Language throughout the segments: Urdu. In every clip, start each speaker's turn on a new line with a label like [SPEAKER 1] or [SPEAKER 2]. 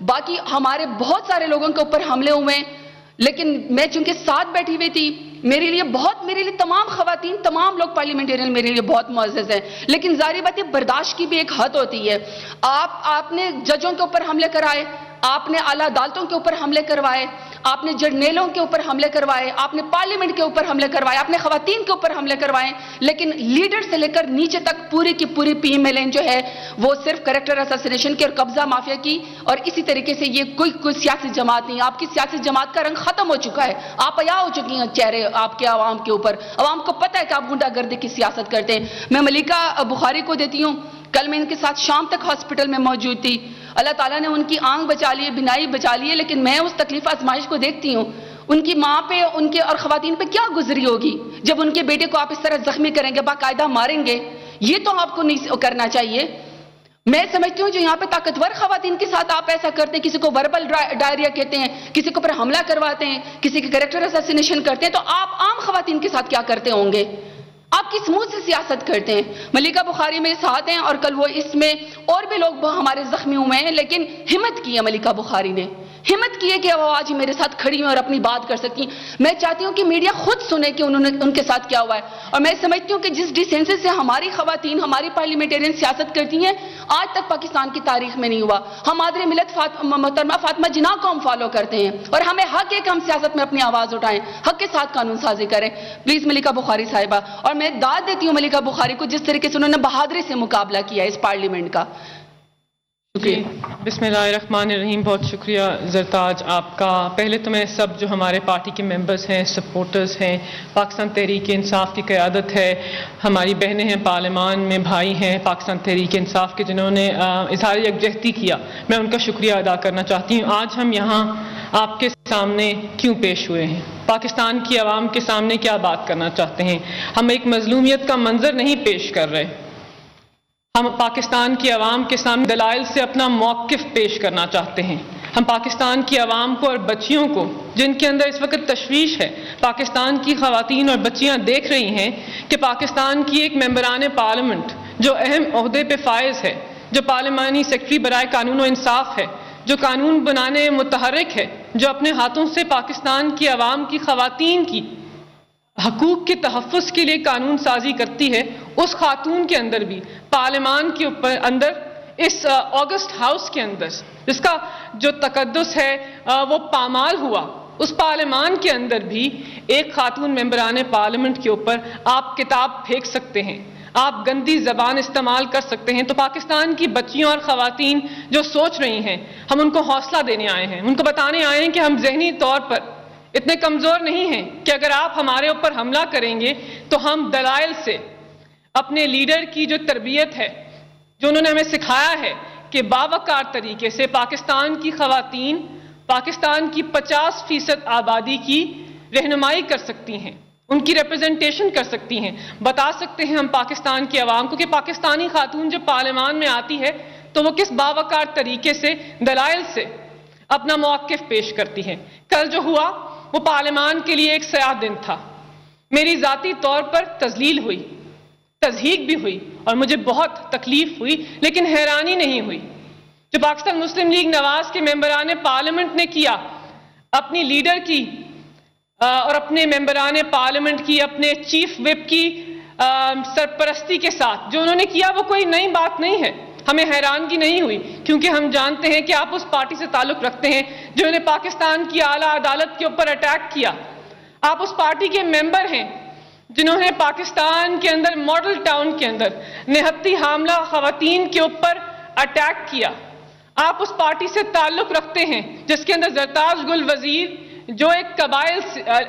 [SPEAKER 1] باقی ہمارے بہت سارے لوگوں کے اوپر حملے ہوئے ہیں، لیکن میں چونکہ ساتھ بیٹھی ہوئی تھی، میرے لیے تمام خواتین، تمام لوگ پارلیمنٹیرین میرے لیے بہت معزز ہیں، لیکن ظاہری بات ہے برداشت کی بھی ایک حد ہوتی ہے۔ آپ نے ججوں کے اوپر حملے کرائے، آپ نے اعلیٰ عدالتوں کے اوپر حملے کروائے، آپ نے جرنیلوں کے اوپر حملے کروائے، آپ نے پارلیمنٹ کے اوپر حملے کروائے، آپ نے خواتین کے اوپر حملے کروائے، لیکن لیڈر سے لے کر نیچے تک پوری کی پوری پی ایم ایل این جو ہے وہ صرف کریکٹر اساسینیشن کی اور قبضہ مافیا کی، اور اسی طریقے سے یہ کوئی سیاسی جماعت نہیں، آپ کی سیاسی جماعت کا رنگ ختم ہو چکا ہے، آپ عیاں ہو چکی ہیں چہرے آپ کے عوام کے اوپر، عوام کو پتہ ہے کہ آپ غنڈہ گردی کی سیاست کرتے ہیں۔ میں ملیکہ بخاری کو دیتی ہوں، کل میں ان کے ساتھ شام تک ہاسپٹل میں موجود تھی، اللہ تعالیٰ نے ان کی آنکھ بچا لی ہے، بینائی بچا لی ہے، لیکن میں اس تکلیف آزمائش کو دیکھتی ہوں، ان کی ماں پہ، ان کے اور خواتین پہ کیا گزری ہوگی جب ان کے بیٹے کو آپ اس طرح زخمی کریں گے، باقاعدہ ماریں گے۔ یہ تو آپ کو نہیں کرنا چاہیے۔ میں سمجھتی ہوں جو یہاں پہ طاقتور خواتین کے ساتھ آپ ایسا کرتے ہیں، کسی کو وربل ڈائریا کہتے ہیں، کسی کے اوپر حملہ کرواتے ہیں، کسی کے کریکٹر اساسینیشن کرتے ہیں، تو آپ عام خواتین کے ساتھ کیا کرتے ہوں گے؟ آپ کس منہ سے سیاست کرتے ہیں؟ ملیکہ بخاری میں ساتھ ہیں، اور کل وہ اس میں اور بھی لوگ ہمارے زخمی ہوئے ہیں، لیکن ہمت کی ہے ملیکہ بخاری نے، ہمت کی ہے کہ وہ آج میرے ساتھ کھڑی ہیں اور اپنی بات کر سکتی ہیں۔ میں چاہتی ہوں کہ میڈیا خود سنے کہ انہوں نے ان کے ساتھ کیا ہوا ہے، اور میں سمجھتی ہوں کہ جس ڈیسینسی سے ہماری خواتین، ہماری پارلیمنٹیرین سیاست کرتی ہیں، آج تک پاکستان کی تاریخ میں نہیں ہوا۔ ہم مادر ملت محترمہ فاطمہ جناح کو ہم فالو کرتے ہیں، اور ہمیں حق ہے کہ ہم سیاست میں اپنی آواز اٹھائیں، حق کے ساتھ قانون سازی کریں۔ پلیز ملیکہ بخاری صاحبہ، اور میں داد دیتی ہوں ملیکہ بخاری کو جس طریقے سے انہوں نے بہادری سے مقابلہ کیا ہے اس پارلیمنٹ کا۔
[SPEAKER 2] جی بسم اللہ الرحمن الرحیم، بہت شکریہ زرتاج آپ کا۔ پہلے تو میں سب جو ہمارے پارٹی کے ممبرز ہیں، سپورٹرز ہیں، پاکستان تحریک انصاف کی قیادت ہے، ہماری بہنیں ہیں پارلیمان میں، بھائی ہیں پاکستان تحریک انصاف کے جنہوں نے اظہار یکجہتی کیا، میں ان کا شکریہ ادا کرنا چاہتی ہوں۔ آج ہم یہاں آپ کے سامنے کیوں پیش ہوئے ہیں، پاکستان کی عوام کے سامنے کیا بات کرنا چاہتے ہیں؟ ہم ایک مظلومیت کا منظر نہیں پیش کر رہے، ہم پاکستان کی عوام کے سامنے دلائل سے اپنا موقف پیش کرنا چاہتے ہیں۔ ہم پاکستان کی عوام کو اور بچیوں کو، جن کے اندر اس وقت تشویش ہے، پاکستان کی خواتین اور بچیاں دیکھ رہی ہیں کہ پاکستان کی ایک ممبران پارلیمنٹ جو اہم عہدے پہ فائز ہے، جو پارلیمانی سیکرٹری برائے قانون و انصاف ہے، جو قانون بنانے میں متحرک ہے، جو اپنے ہاتھوں سے پاکستان کی عوام کی خواتین کی حقوق کے تحفظ کے لیے قانون سازی کرتی ہے، اس خاتون کے اندر بھی پارلیمان کے اندر، اس اگست ہاؤس کے اندر جس کا جو تقدس ہے وہ پامال ہوا، اس پارلیمان کے اندر بھی ایک خاتون ممبران پارلیمنٹ کے اوپر آپ کتاب پھینک سکتے ہیں، آپ گندی زبان استعمال کر سکتے ہیں۔ تو پاکستان کی بچیوں اور خواتین جو سوچ رہی ہیں، ہم ان کو حوصلہ دینے آئے ہیں، ان کو بتانے آئے ہیں کہ ہم ذہنی طور پر اتنے کمزور نہیں ہیں کہ اگر آپ ہمارے اوپر حملہ کریں گے تو ہم دلائل سے اپنے لیڈر کی جو تربیت ہے، جو انہوں نے ہمیں سکھایا ہے کہ باوقار طریقے سے پاکستان کی خواتین پاکستان کی 50% آبادی کی رہنمائی کر سکتی ہیں، ان کی ریپرزنٹیشن کر سکتی ہیں، بتا سکتے ہیں ہم پاکستان کی عوام کو کہ پاکستانی خاتون جب پارلیمان میں آتی ہے تو وہ کس باوقار طریقے سے دلائل سے اپنا موقف پیش کرتی ہے۔ کل جو ہوا وہ پارلیمان کے لیے ایک سیاہ دن تھا، میری ذاتی طور پر تذلیل ہوئی، تضحیک بھی ہوئی، اور مجھے بہت تکلیف ہوئی، لیکن حیرانی نہیں ہوئی۔ جو پاکستان مسلم لیگ نواز کے ممبران پارلیمنٹ نے کیا اپنی لیڈر کی اور اپنے ممبران پارلیمنٹ کی، اپنے چیف وپ کی سرپرستی کے ساتھ جو انہوں نے کیا، وہ کوئی نئی بات نہیں ہے، ہمیں حیرانگی نہیں ہوئی، کیونکہ ہم جانتے ہیں کہ آپ اس پارٹی سے تعلق رکھتے ہیں جو نے پاکستان کی اعلیٰ عدالت کے اوپر اٹیک کیا، آپ اس پارٹی کے ممبر ہیں جنہوں نے پاکستان کے اندر ماڈل ٹاؤن کے اندر نہتی حاملہ خواتین کے اوپر اٹیک کیا، آپ اس پارٹی سے تعلق رکھتے ہیں جس کے اندر زرتاج گل وزیر جو ایک قبائل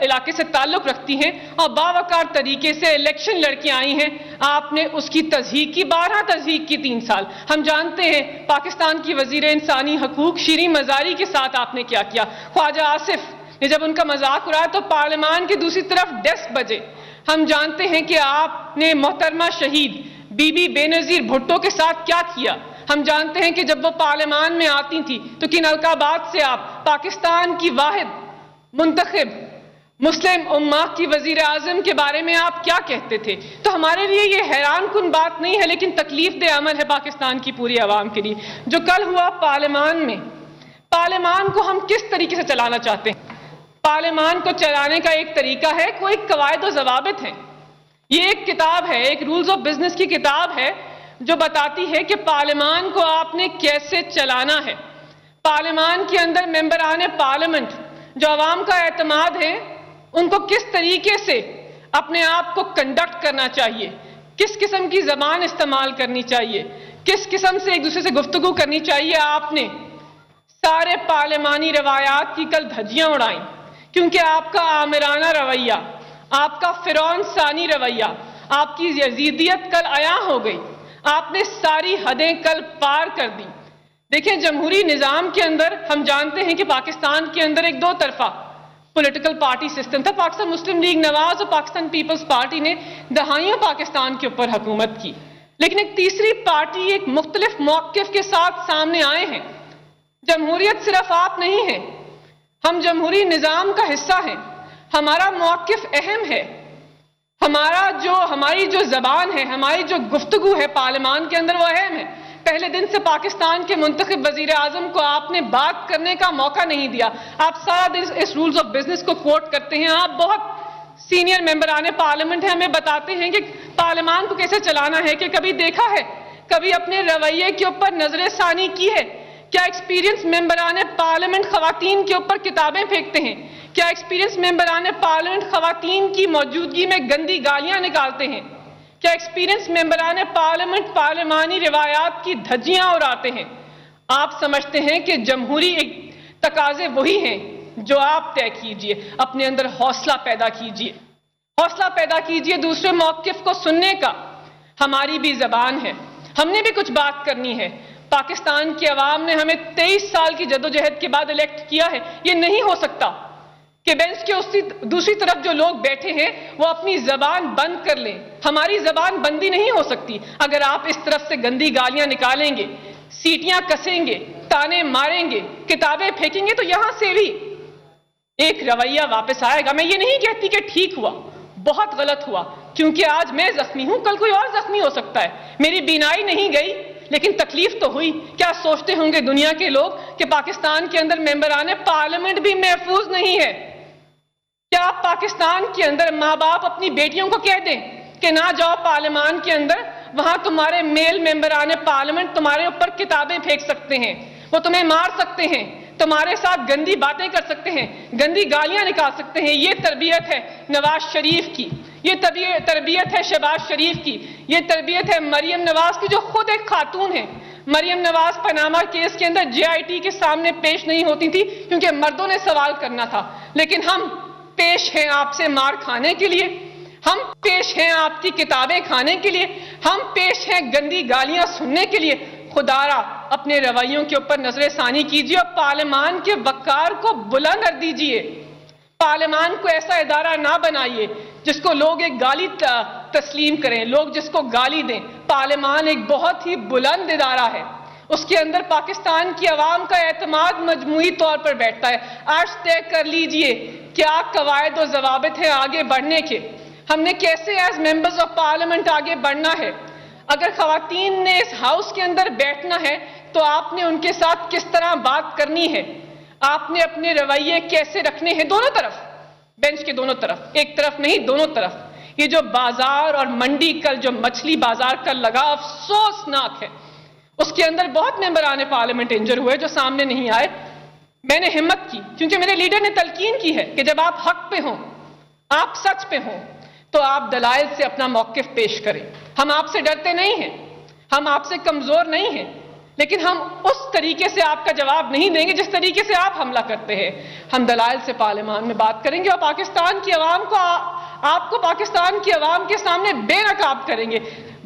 [SPEAKER 2] علاقے سے تعلق رکھتی ہیں اور باوقار طریقے سے الیکشن لڑکی آئی ہیں، آپ نے اس کی تضحیک کی، 12 تضحیک کی 3 سال۔ ہم جانتے ہیں پاکستان کی وزیر انسانی حقوق شیریں مزاری کے ساتھ آپ نے کیا کیا، خواجہ آصف نے جب ان کا مذاق اڑایا تو پارلیمان کی دوسری طرف ڈیسک بجے۔ ہم جانتے ہیں کہ آپ نے محترمہ شہید بی بی بے نظیر بھٹو کے ساتھ کیا کیا، ہم جانتے ہیں کہ جب وہ پارلیمان میں آتی تھی تو کن القابات سے آپ پاکستان کی واحد منتخب مسلم امہ کی وزیر اعظم کے بارے میں آپ کیا کہتے تھے۔ تو ہمارے لیے یہ حیران کن بات نہیں ہے، لیکن تکلیف دہ عمل ہے پاکستان کی پوری عوام کے لیے۔ جو کل ہوا پارلیمان میں پارلیمان کو ہم کس طریقے سے چلانا چاہتے ہیں؟ پارلیمان کو چلانے کا ایک طریقہ ہے، کوئی قواعد و ضوابط ہیں. یہ ایک کتاب ہے، ایک رولز آف بزنس کی کتاب ہے جو بتاتی ہے کہ پارلیمان کو آپ نے کیسے چلانا ہے. پارلیمان کے اندر ممبران پارلیمنٹ جو عوام کا اعتماد ہے، ان کو کس طریقے سے اپنے آپ کو کنڈکٹ کرنا چاہیے، کس قسم کی زبان استعمال کرنی چاہیے، کس قسم سے ایک دوسرے سے گفتگو کرنی چاہیے. آپ نے سارے پارلیمانی روایات کی کل دھجیاں اڑائیں، کیونکہ آپ کا آمرانہ رویہ، آپ کا فرعون ثانی رویہ، آپ کی یزیدیت کل عیاں ہو گئی. آپ نے ساری حدیں کل پار کر دی. دیکھیں، جمہوری نظام کے اندر ہم جانتے ہیں کہ پاکستان کے اندر ایک دو طرفہ پولیٹیکل پارٹی سسٹم تھا. پاکستان مسلم لیگ نواز اور پاکستان پیپلز پارٹی نے دہائیوں پاکستان کے اوپر حکومت کی، لیکن ایک تیسری پارٹی ایک مختلف موقف کے ساتھ سامنے آئے ہیں. جمہوریت صرف آپ نہیں ہیں، ہم جمہوری نظام کا حصہ ہیں. ہمارا موقف اہم ہے. ہماری جو زبان ہے، ہماری جو گفتگو ہے پارلیمان کے اندر، وہ اہم ہے. پہلے دن سے پاکستان کے منتخب وزیر اعظم کو آپ نے بات کرنے کا موقع نہیں دیا. آپ سارا دن اس رولز آف بزنس کو کوٹ کرتے ہیں. آپ بہت سینئر ممبران پارلیمنٹ ہیں، ہمیں بتاتے ہیں کہ پارلیمان کو کیسے چلانا ہے. کہ کبھی دیکھا ہے، کبھی اپنے رویے کے اوپر نظر ثانی کی ہے؟ کیا ایکسپیرینس ممبران پارلیمنٹ خواتین کے اوپر کتابیں پھینکتے ہیں؟ کیا ایکسپیرینس ممبران پارلیمنٹ خواتین کی موجودگی میں گندی گالیاں نکالتے ہیں؟ کیا ایکسپیرینس ممبران پارلیمنٹ پارلیمانی روایات کی دھجیاں اڑاتے ہیں؟ آپ سمجھتے ہیں کہ جمہوری تقاضے وہی ہیں جو آپ طے کیجئے. اپنے اندر حوصلہ پیدا کیجئے، حوصلہ پیدا کیجئے دوسرے موقف کو سننے کا. ہماری بھی زبان ہے، ہم نے بھی کچھ بات کرنی ہے. پاکستان کی عوام نے ہمیں 23 سال کی جدوجہد کے بعد الیکٹ کیا ہے. یہ نہیں ہو سکتا کہ بینچ کے دوسری طرف جو لوگ بیٹھے ہیں وہ اپنی زبان بند کر لیں. ہماری زبان بندی نہیں ہو سکتی. اگر آپ اس طرف سے گندی گالیاں نکالیں گے، سیٹیاں کسیں گے، تانے ماریں گے، کتابیں پھینکیں گے، تو یہاں سے بھی ایک رویہ واپس آئے گا. میں یہ نہیں کہتی کہ ٹھیک ہوا، بہت غلط ہوا، کیونکہ آج میں زخمی ہوں، کل کوئی اور زخمی ہو سکتا ہے. میری بینائی نہیں گئی لیکن تکلیف تو ہوئی. کیا سوچتے ہوں گے دنیا کے لوگ کہ پاکستان کے اندر ممبران پارلیمنٹ بھی محفوظ نہیں ہے؟ کیا آپ پاکستان کے اندر ماں باپ اپنی بیٹیوں کو کہہ دیں کہ نہ جاؤ پارلیمان کے اندر، وہاں تمہارے میل ممبران پارلیمنٹ تمہارے اوپر کتابیں پھینک سکتے ہیں، وہ تمہیں مار سکتے ہیں، تمہارے ساتھ گندی باتیں کر سکتے ہیں، گندی گالیاں نکال سکتے ہیں؟ یہ تربیت ہے نواز شریف کی، یہ تربیت ہے شہباز شریف کی، یہ تربیت ہے مریم نواز کی جو خود ایک خاتون ہے. مریم نواز پاناما کیس کے اندر JIT کے سامنے پیش نہیں ہوتی تھی کیونکہ مردوں نے سوال کرنا تھا. لیکن ہم پیش ہیں آپ سے مار کھانے کے لیے، ہم پیش ہیں آپ کی کتابیں کھانے کے لیے، ہم پیش ہیں گندی گالیاں سننے کے لیے. خدا را اپنے رویوں کے اوپر نظر ثانی کیجیے اور پارلیمان کے وقار کو بلند کر دیجیے. پارلیمان کو ایسا ادارہ نہ بنائیے جس کو لوگ ایک گالی تسلیم کریں، لوگ جس کو گالی دیں. پارلیمان ایک بہت ہی بلند ادارہ ہے، اس کے اندر پاکستان کی عوام کا اعتماد مجموعی طور پر بیٹھتا ہے. آج طے کر لیجئے کیا قواعد و ضوابط ہیں آگے بڑھنے کے، ہم نے کیسے ایز ممبرز آف پارلیمنٹ آگے بڑھنا ہے. اگر خواتین نے اس ہاؤس کے اندر بیٹھنا ہے تو آپ نے ان کے ساتھ کس طرح بات کرنی ہے، آپ نے اپنے رویے کیسے رکھنے ہیں دونوں طرف، بینچ کے دونوں طرف، ایک طرف نہیں دونوں طرف. یہ جو بازار اور منڈی کل جو مچھلی بازار کل لگا افسوسناک ہے. اس کے اندر بہت ممبران پارلیمنٹ انجر ہوئے جو سامنے نہیں آئے. میں نے ہمت کی کیونکہ میرے لیڈر نے تلقین کی ہے کہ جب آپ حق پہ ہوں، آپ سچ پہ ہوں، تو آپ دلائل سے اپنا موقف پیش کریں. ہم آپ سے ڈرتے نہیں ہیں، ہم آپ سے کمزور نہیں ہیں، لیکن ہم اس طریقے سے آپ کا جواب نہیں دیں گے جس طریقے سے آپ حملہ کرتے ہیں. ہم دلائل سے پارلیمان میں بات کریں گے اور پاکستان کی عوام کو، آپ کو پاکستان کی عوام کے سامنے بے نقاب کریں گے.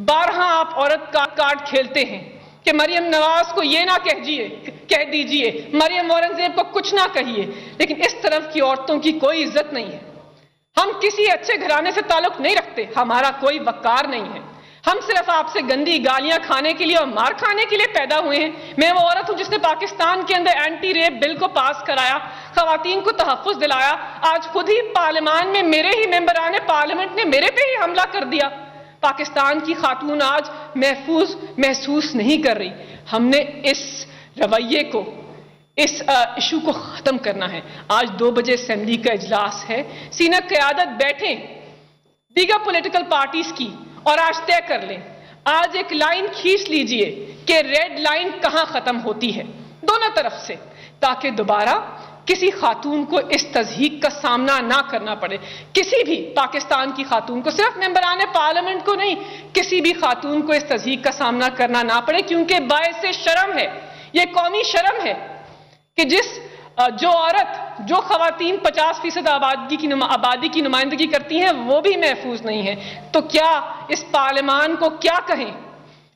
[SPEAKER 2] بارہا آپ عورت کا کارڈ کھیلتے ہیں کہ مریم نواز کو یہ نہ کہہ دیجئے، مریم اورنگزیب کو کچھ نہ کہیے، لیکن اس طرف کی عورتوں کی کوئی عزت نہیں ہے. ہم کسی اچھے گھرانے سے تعلق نہیں رکھتے، ہمارا کوئی وقار نہیں ہے. ہم صرف آپ سے گندی گالیاں کھانے کے لیے اور مار کھانے کے لیے پیدا ہوئے ہیں. میں وہ عورت ہوں جس نے پاکستان کے اندر اینٹی ریپ بل کو پاس کرایا، خواتین کو تحفظ دلایا. آج خود ہی پارلیمان میں میرے ہی ممبران پارلیمنٹ نے میرے پہ ہی حملہ کر دیا. پاکستان کی خاتون آج محفوظ محسوس نہیں کر رہی. ہم نے اس رویے کو اس ایشو کو ختم کرنا ہے. آج 2 بجے اسمبلی کا اجلاس ہے. سینئر قیادت بیٹھیں دیگر پولیٹیکل پارٹیز کی اور آج طے کر لیں. آج ایک لائن کھینچ لیجئے کہ ریڈ لائن کہاں ختم ہوتی ہے دونوں طرف سے, تاکہ دوبارہ کسی خاتون کو اس تضحیک کا سامنا نہ کرنا پڑے. کسی بھی پاکستان کی خاتون کو, صرف ممبران پارلیمنٹ کو نہیں, کسی بھی خاتون کو اس تضحیک کا سامنا کرنا نہ پڑے, کیونکہ باعث شرم ہے, یہ قومی شرم ہے کہ جو عورت, جو خواتین 50% آبادی کی نمائندگی کرتی ہیں وہ بھی محفوظ نہیں ہیں. تو کیا اس پارلیمان کو کیا کہیں,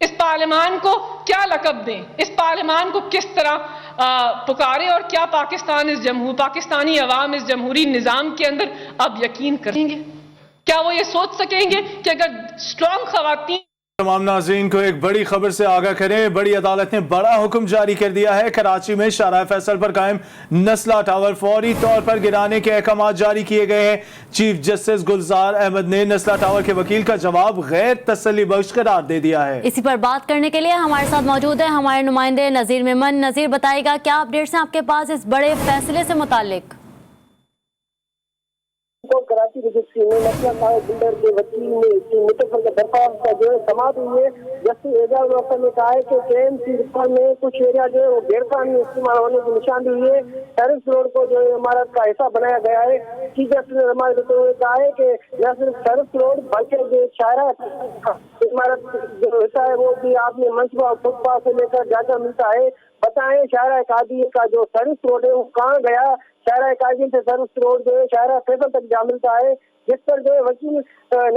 [SPEAKER 2] اس پارلیمان کو کیا لقب دیں, اس پارلیمان کو کس طرح پکارے, اور کیا پاکستانی عوام اس جمہوری نظام کے اندر اب یقین کریں گے؟ کیا وہ یہ سوچ سکیں گے کہ اگر اسٹرانگ خواتین.
[SPEAKER 3] تمام ناظرین کو ایک بڑی خبر سے آگاہ کریں. بڑی عدالت نے بڑا حکم جاری کر دیا ہے. کراچی میں شارع فیصل پر قائم نسلہ ٹاور فوری طور پر گرانے کے احکامات جاری کیے گئے ہیں. چیف جسٹس گلزار احمد نے نسلہ ٹاور کے وکیل کا جواب غیر تسلی بخش قرار دے دیا ہے.
[SPEAKER 4] اسی پر بات کرنے کے لیے ہمارے ساتھ موجود ہیں ہمارے نمائندے نذیر میمن. نذیر, بتائے گا کیا اپڈیٹس ہیں آپ کے پاس اس بڑے فیصلے سے متعلق؟
[SPEAKER 5] کراچی رجسٹری میں نسلہ ٹاور بلڈر کے وکیل نے متفقہ درخواست کا جو ہے سماعت ہوئی ہے. جسٹس اعجاز الحسن نے کہا ہے کہ KMC رپورٹ میں کچھ ایریا جو ہے وہ غیر قانونی استعمال ہونے کی نشاندہی ہوئی ہے. ٹیرس روڈ کو جو ہے عمارت کا حصہ بنایا گیا ہے. چیف جسٹس نے رمایت دیتے ہوئے کہا ہے کہ نہ صرف ٹیرس روڈ بلکہ جو شاہراہ عمارت جو حصہ ہے وہ بھی آپ نے منصوبہ فٹ پاتھ سے لے کر جائزہ ملتا ہے. بتائیں شاہراہ قادری کا جو سروس روڈ ہے وہ کہاں گیا؟ شاہراہ قادری سے سروس روڈ جو ہے شاہراہ فیصل تک جا ملتا ہے, جس پر جو ہے وکیل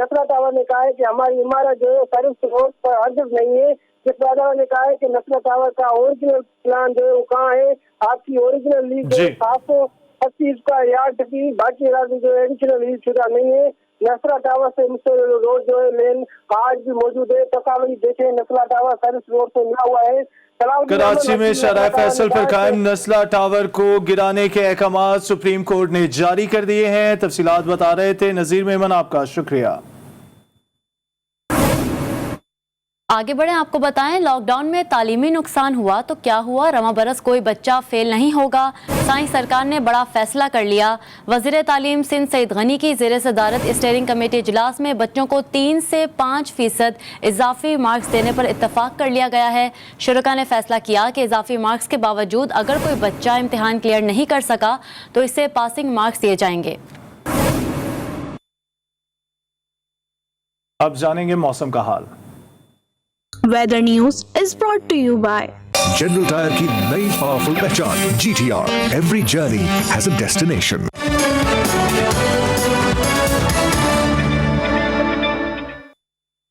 [SPEAKER 5] نسلہ ٹاور نے کہا ہے کہ ہماری عمارت جو ہے سروس روڈ پر حاضر نہیں ہے. جس پر عدالت نے کہا ہے کہ نسلہ ٹاور کا اوریجنل پلان جو ہے وہ کہاں ہے؟ آپ کی اوریجنل لیز جو ہے 780 کا یارڈ کی, باقی علاقے جو ہے ایڈیشنل لیز شدہ نہیں ہے. نسلہ ٹاور سے مستقل روڈ جو ہے لین آج بھی موجود ہے. تصاویر دیکھیں, نسلہ ٹاور سروس روڈ سے ملا ہوا ہے.
[SPEAKER 3] کراچی میں شارع فیصل پر قائم نسلہ ٹاور کو گرانے کے احکامات سپریم کورٹ نے جاری کر دیے ہیں. تفصیلات بتا رہے تھے نذیر میمن, آپ کا شکریہ.
[SPEAKER 4] آگے بڑھیں, آپ کو بتائیں لاک ڈاؤن میں تعلیمی نقصان ہوا تو کیا ہوا؟ رواں برس کوئی بچہ فیل نہیں ہوگا. سائنس سرکار نے بڑا فیصلہ کر لیا. وزیر تعلیم سندھ سعید غنی کی زیر صدارت اسٹیئرنگ کمیٹی اجلاس میں بچوں کو 3 سے 5% اضافی مارکس دینے پر اتفاق کر لیا گیا ہے. شرکا نے فیصلہ کیا کہ اضافی مارکس کے باوجود اگر کوئی بچہ امتحان کلیئر نہیں کر سکا تو اسے پاسنگ مارکس دیے جائیں گے.
[SPEAKER 3] اب جانیں گے موسم کا حال.
[SPEAKER 6] Weather News is brought to you by
[SPEAKER 7] General Tyre کی نئی پاورفل پہچان GTR. Every journey has a destination.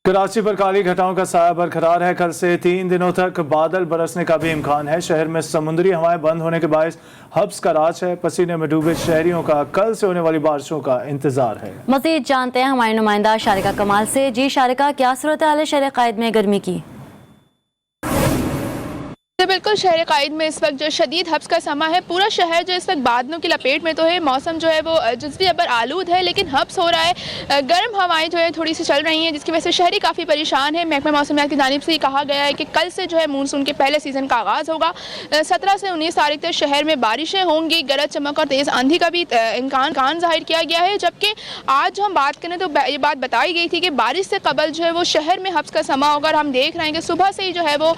[SPEAKER 3] Karachi پر کالی گھٹاؤں کا سایہ برقرار ہے. کل سے 3 دنوں تک بادل برسنے کا بھی امکان ہے. شہر میں سمندری ہوائیں بند ہونے کے باعث حبس کا راج ہے. پسینے میں ڈوبے شہریوں کا کل سے ہونے والی بارشوں کا انتظار ہے.
[SPEAKER 4] مزید جانتے ہیں ہمارے نمائندہ شارقہ کمال سے. جی شارقہ, کیا صورتحال ہے شہر قائد میں گرمی کی؟
[SPEAKER 8] بالکل, شہر قائد میں اس وقت جو شدید حبس کا سما ہے. پورا شہر جو اس وقت بادلوں کی لپیٹ میں تو ہے. موسم جو ہے وہ جزوی ابر آلود ہے, لیکن حبس ہو رہا ہے. گرم ہوائیں جو ہے تھوڑی سی چل رہی ہیں, جس کی وجہ سے شہری کافی پریشان ہے. محکمہ موسمیات کی جانب سے یہ کہا گیا ہے کہ کل سے جو ہے مونسون کے پہلے سیزن کا آغاز ہوگا. 17 سے 19 تاریخ تک شہر میں بارشیں ہوں گی. گرج چمک اور تیز آندھی کا بھی امکان ظاہر کیا گیا ہے. جبکہ آج جو ہم بات کریں تو یہ بات بتائی گئی تھی کہ بارش سے قبل جو ہے وہ شہر میں حبس کا سما ہوگا. اور ہم دیکھ رہے ہیں کہ صبح سے ہی جو ہے وہ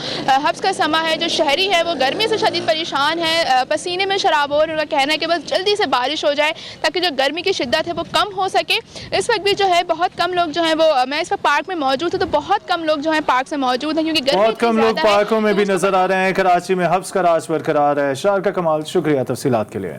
[SPEAKER 8] حبس کا سما ہے. جو شہری ہے وہ گرمی سے شدید پریشان ہے, پسینے میں شرابور. ان کا کہنا ہے کہ بس جلدی سے بارش ہو جائے تاکہ جو گرمی کی شدت ہے وہ کم ہو سکے. اس وقت بھی جو ہے بہت کم لوگ جو ہیں وہ, میں اس وقت پارک میں موجود ہوں تو بہت کم لوگ جو ہیں پارک سے موجود ہیں کیونکہ گرمی
[SPEAKER 3] بہت کم لوگ پارکوں میں بھی نظر آ رہے ہیں. کراچی میں حبس کا راج برقرار ہے. شارقہ کمال, شکریہ تفصیلات کے لیے.